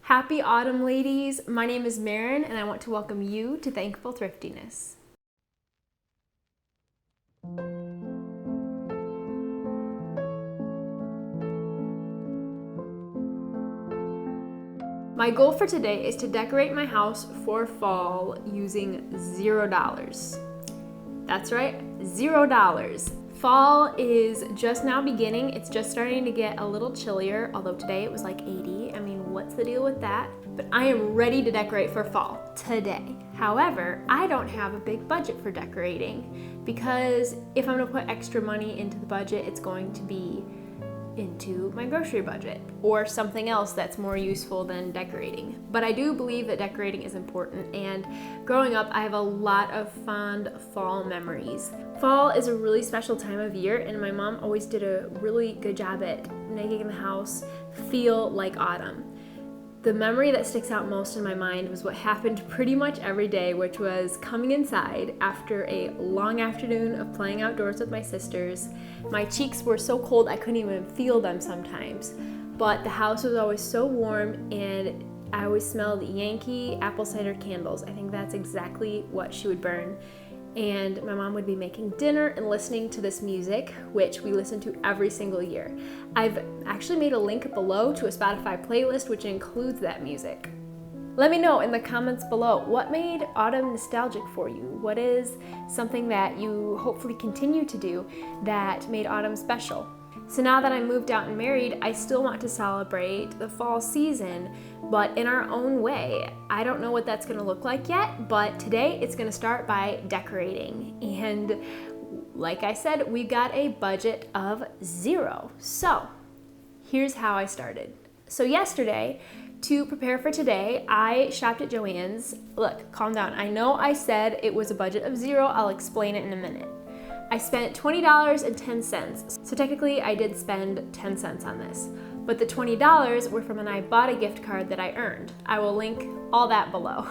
Happy autumn, ladies. My name is Marin, and I want to welcome you to Thankful Thriftiness. My goal for today is to decorate my house for fall using $0. That's right, $0. Fall is just now beginning. It's just starting to get a little chillier, although today it was like 80. I mean, what's the deal with that? But I am ready to decorate for fall today. However, I don't have a big budget for decorating because if I'm gonna put extra money into the budget, it's going to be into my grocery budget or something else that's more useful than decorating. But I do believe that decorating is important, and growing up I have a lot of fond fall memories. Fall is a really special time of year, and my mom always did a really good job at making the house feel like autumn. The memory that sticks out most in my mind was what happened pretty much every day, which was coming inside after a long afternoon of playing outdoors with my sisters. My cheeks were so cold I couldn't even feel them sometimes, but the house was always so warm, and I always smelled Yankee apple cider candles. I think that's exactly what she would burn. And my mom would be making dinner and listening to this music, which we listen to every single year. I've actually made a link below to a Spotify playlist which includes that music. Let me know in the comments below what made autumn nostalgic for you. What is something that you hopefully continue to do that made autumn special? So now that I'm moved out and married, I still want to celebrate the fall season, but in our own way. I don't know what that's gonna look like yet, but today it's gonna start by decorating. And like I said, we got a budget of $0. So here's how I started. So yesterday, to prepare for today, I shopped at Joann's. Look, calm down. I know I said it was a budget of $0. I'll explain it in a minute. I spent $20.10, so technically I did spend 10 cents on this, but the $20 were from an Ibotta gift card that I earned. I will link all that below.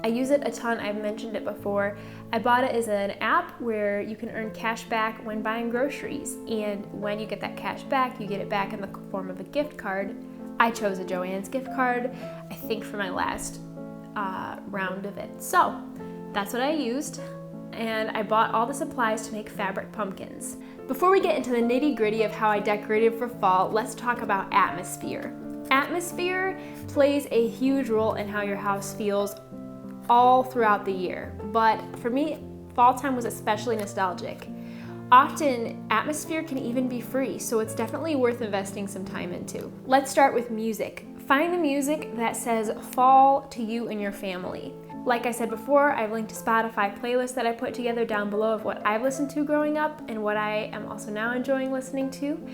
I use it a ton, I've mentioned it before. Ibotta is an app where you can earn cash back when buying groceries, and when you get that cash back, you get it back in the form of a gift card. I chose a Joann's gift card, I think for my last round of it. So that's what I used. And I bought all the supplies to make fabric pumpkins. Before we get into the nitty-gritty of how I decorated for fall, let's talk about atmosphere. Atmosphere plays a huge role in how your house feels all throughout the year, but for me, fall time was especially nostalgic. Often, atmosphere can even be free, so it's definitely worth investing some time into. Let's start with music. Find the music that says fall to you and your family. Like I said before, I've linked a Spotify playlist that I put together down below of what I've listened to growing up and what I am also now enjoying listening to.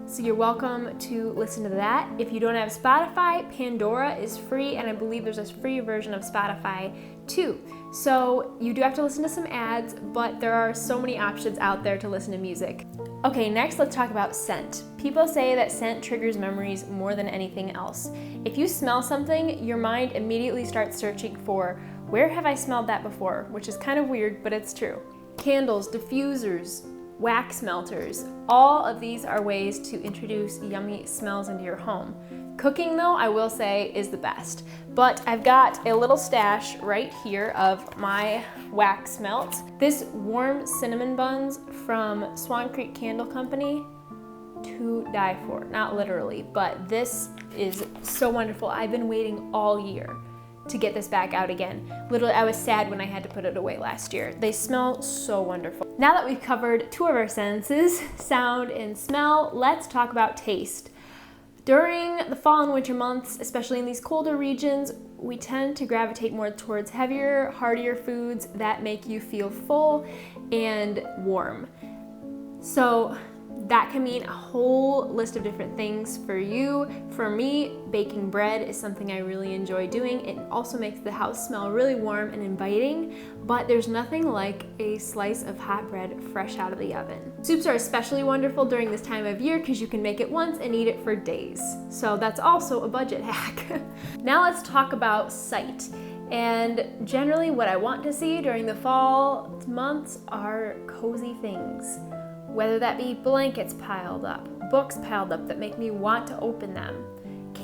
So you're welcome to listen to that. If you don't have Spotify, Pandora is free, and I believe there's a free version of Spotify too. So you do have to listen to some ads, but there are so many options out there to listen to music. Okay, next let's talk about scent. People say that scent triggers memories more than anything else. If you smell something, your mind immediately starts searching for where have I smelled that before, which is kind of weird, but it's true. Candles, diffusers, wax melters, all of these are ways to introduce yummy smells into your home. Cooking though, I will say, is the best. But I've got a little stash right here of my wax melts. This warm cinnamon buns from Swan Creek Candle Company, to die for. Not literally, but this is so wonderful. I've been waiting all year to get this back out again. Literally, I was sad when I had to put it away last year. They smell so wonderful. Now that we've covered two of our senses, sound and smell, let's talk about taste. During the fall and winter months, especially in these colder regions, we tend to gravitate more towards heavier, heartier foods that make you feel full and warm. So that can mean a whole list of different things for you. For me, baking bread is something I really enjoy doing. It also makes the house smell really warm and inviting, but there's nothing like a slice of hot bread fresh out of the oven. Soups are especially wonderful during this time of year because you can make it once and eat it for days. So that's also a budget hack. Now let's talk about sight. And generally what I want to see during the fall months are cozy things. Whether that be blankets piled up, books piled up that make me want to open them,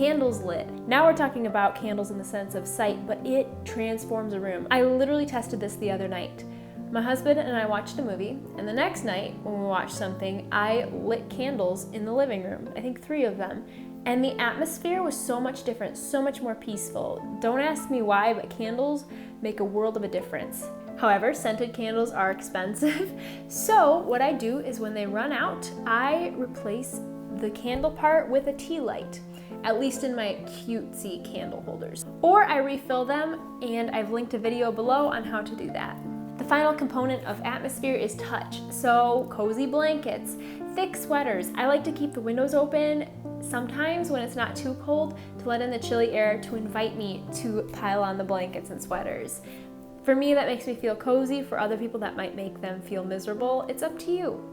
candles lit. Now we're talking about candles in the sense of sight, but it transforms a room. I literally tested this the other night. My husband and I watched a movie, and the next night when we watched something, I lit candles in the living room, I think 3 of them, and the atmosphere was so much different, so much more peaceful. Don't ask me why, but candles make a world of a difference. However, scented candles are expensive, so what I do is when they run out, I replace the candle part with a tea light, at least in my cutesy candle holders. Or I refill them, and I've linked a video below on how to do that. The final component of atmosphere is touch, so cozy blankets, thick sweaters. I like to keep the windows open sometimes when it's not too cold to let in the chilly air to invite me to pile on the blankets and sweaters. For me, that makes me feel cozy. For other people, that might make them feel miserable. It's up to you.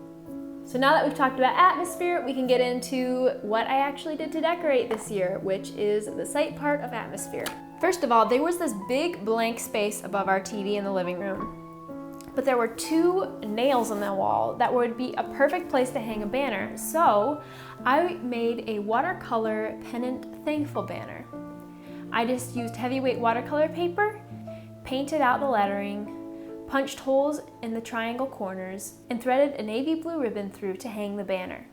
So now that we've talked about atmosphere, we can get into what I actually did to decorate this year, which is the sight part of atmosphere. First of all, there was this big blank space above our TV in the living room. But there were 2 nails on the wall that would be a perfect place to hang a banner. So I made a watercolor pennant thankful banner. I just used heavyweight watercolor paper, painted out the lettering, punched holes in the triangle corners, and threaded a navy blue ribbon through to hang the banner.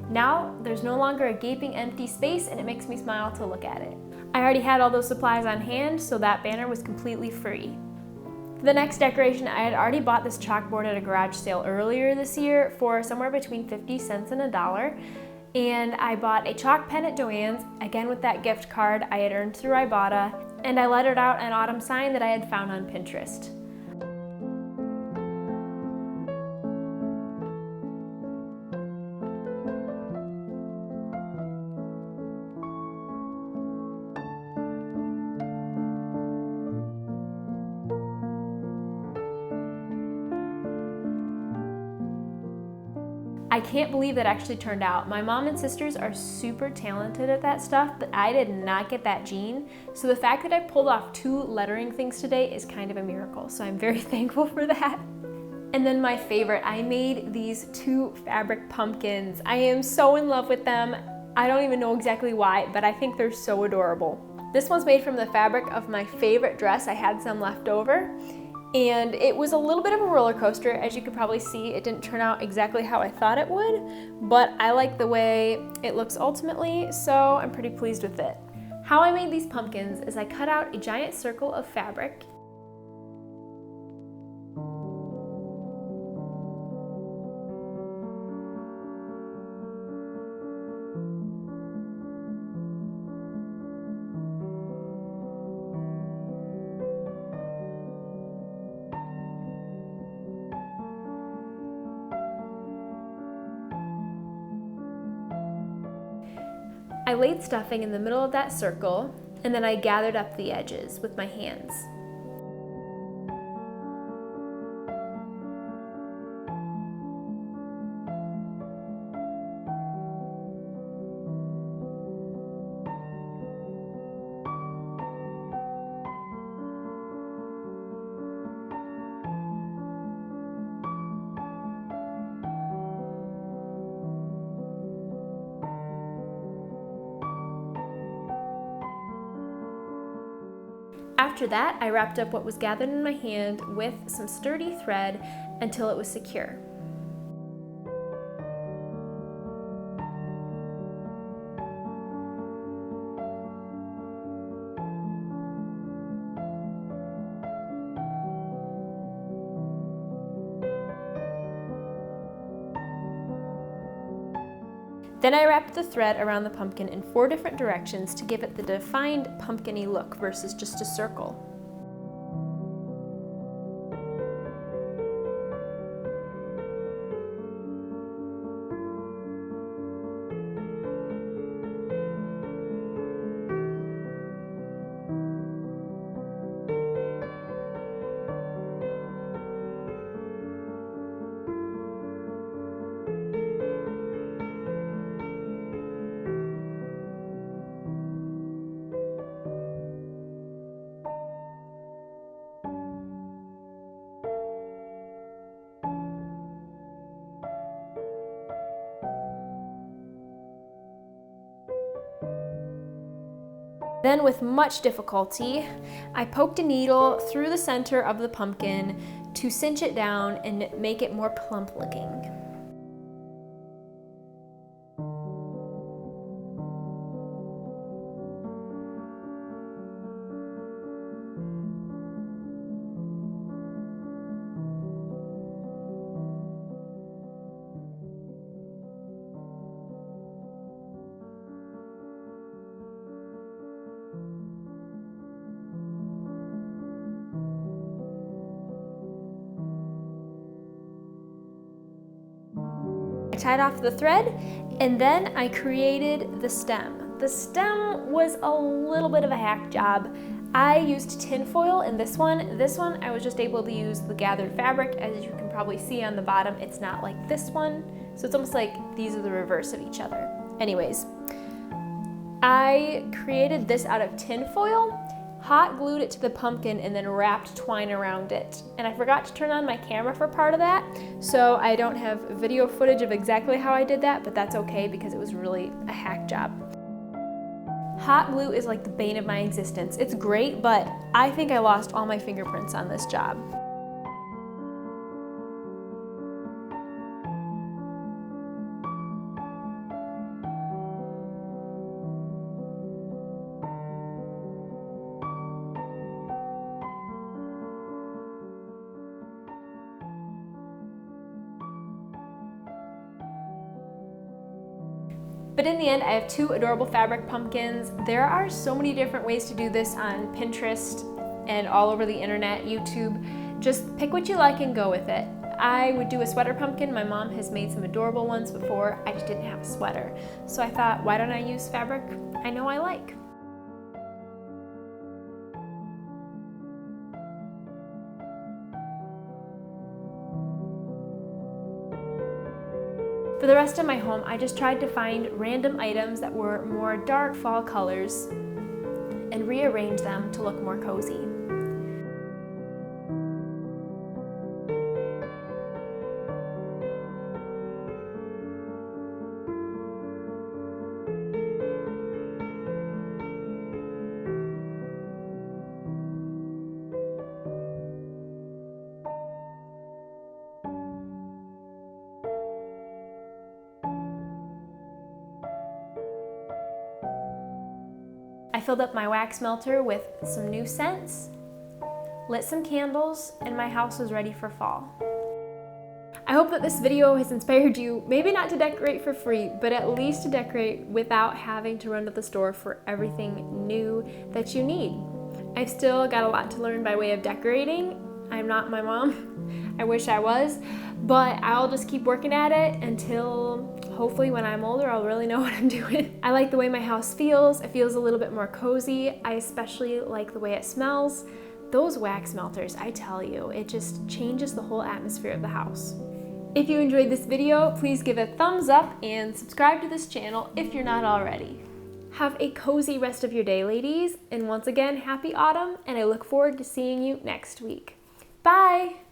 Now, there's no longer a gaping empty space, and it makes me smile to look at it. I already had all those supplies on hand, so that banner was completely free. For the next decoration, I had already bought this chalkboard at a garage sale earlier this year for somewhere between 50 cents and $1. And I bought a chalk pen at Joann's, again with that gift card I had earned through Ibotta, and I lettered out an autumn sign that I had found on Pinterest. I can't believe that actually turned out. My mom and sisters are super talented at that stuff, but I did not get that gene. So the fact that I pulled off 2 lettering things today is kind of a miracle. So I'm very thankful for that. And then my favorite, I made these 2 fabric pumpkins. I am so in love with them. I don't even know exactly why, but I think they're so adorable. This one's made from the fabric of my favorite dress. I had some left over. And it was a little bit of a roller coaster. As you could probably see, it didn't turn out exactly how I thought it would, but I like the way it looks ultimately, so I'm pretty pleased with it. How I made these pumpkins is I cut out a giant circle of fabric. I laid stuffing in the middle of that circle, and then I gathered up the edges with my hands. After that, I wrapped up what was gathered in my hand with some sturdy thread until it was secure. Then I wrapped the thread around the pumpkin in 4 different directions to give it the defined pumpkin-y look versus just a circle. Then with much difficulty, I poked a needle through the center of the pumpkin to cinch it down and make it more plump looking. I tied off the thread, and then I created the stem. The stem was a little bit of a hack job. I used tin foil in this one. This one I was just able to use the gathered fabric. As you can probably see on the bottom, it's not like this one. So it's almost like these are the reverse of each other. Anyways, I created this out of tin foil, hot glued it to the pumpkin, and then wrapped twine around it. And I forgot to turn on my camera for part of that, so I don't have video footage of exactly how I did that, but that's okay because it was really a hack job. Hot glue is like the bane of my existence. It's great, but I think I lost all my fingerprints on this job. But in the end, I have 2 adorable fabric pumpkins. There are so many different ways to do this on Pinterest and all over the internet, YouTube. Just pick what you like and go with it. I would do a sweater pumpkin. My mom has made some adorable ones before. I just didn't have a sweater. So I thought, why don't I use fabric I know I like? For the rest of my home, I just tried to find random items that were more dark fall colors and rearrange them to look more cozy. I filled up my wax melter with some new scents, lit some candles, and my house was ready for fall. I hope that this video has inspired you, maybe not to decorate for free, but at least to decorate without having to run to the store for everything new that you need. I've still got a lot to learn by way of decorating. I'm not my mom. I wish I was, but I'll just keep working at it until hopefully when I'm older, I'll really know what I'm doing. I like the way my house feels. It feels a little bit more cozy. I especially like the way it smells. Those wax melters, I tell you, it just changes the whole atmosphere of the house. If you enjoyed this video, please give a thumbs up and subscribe to this channel if you're not already. Have a cozy rest of your day, ladies, and once again, happy autumn, and I look forward to seeing you next week. Bye!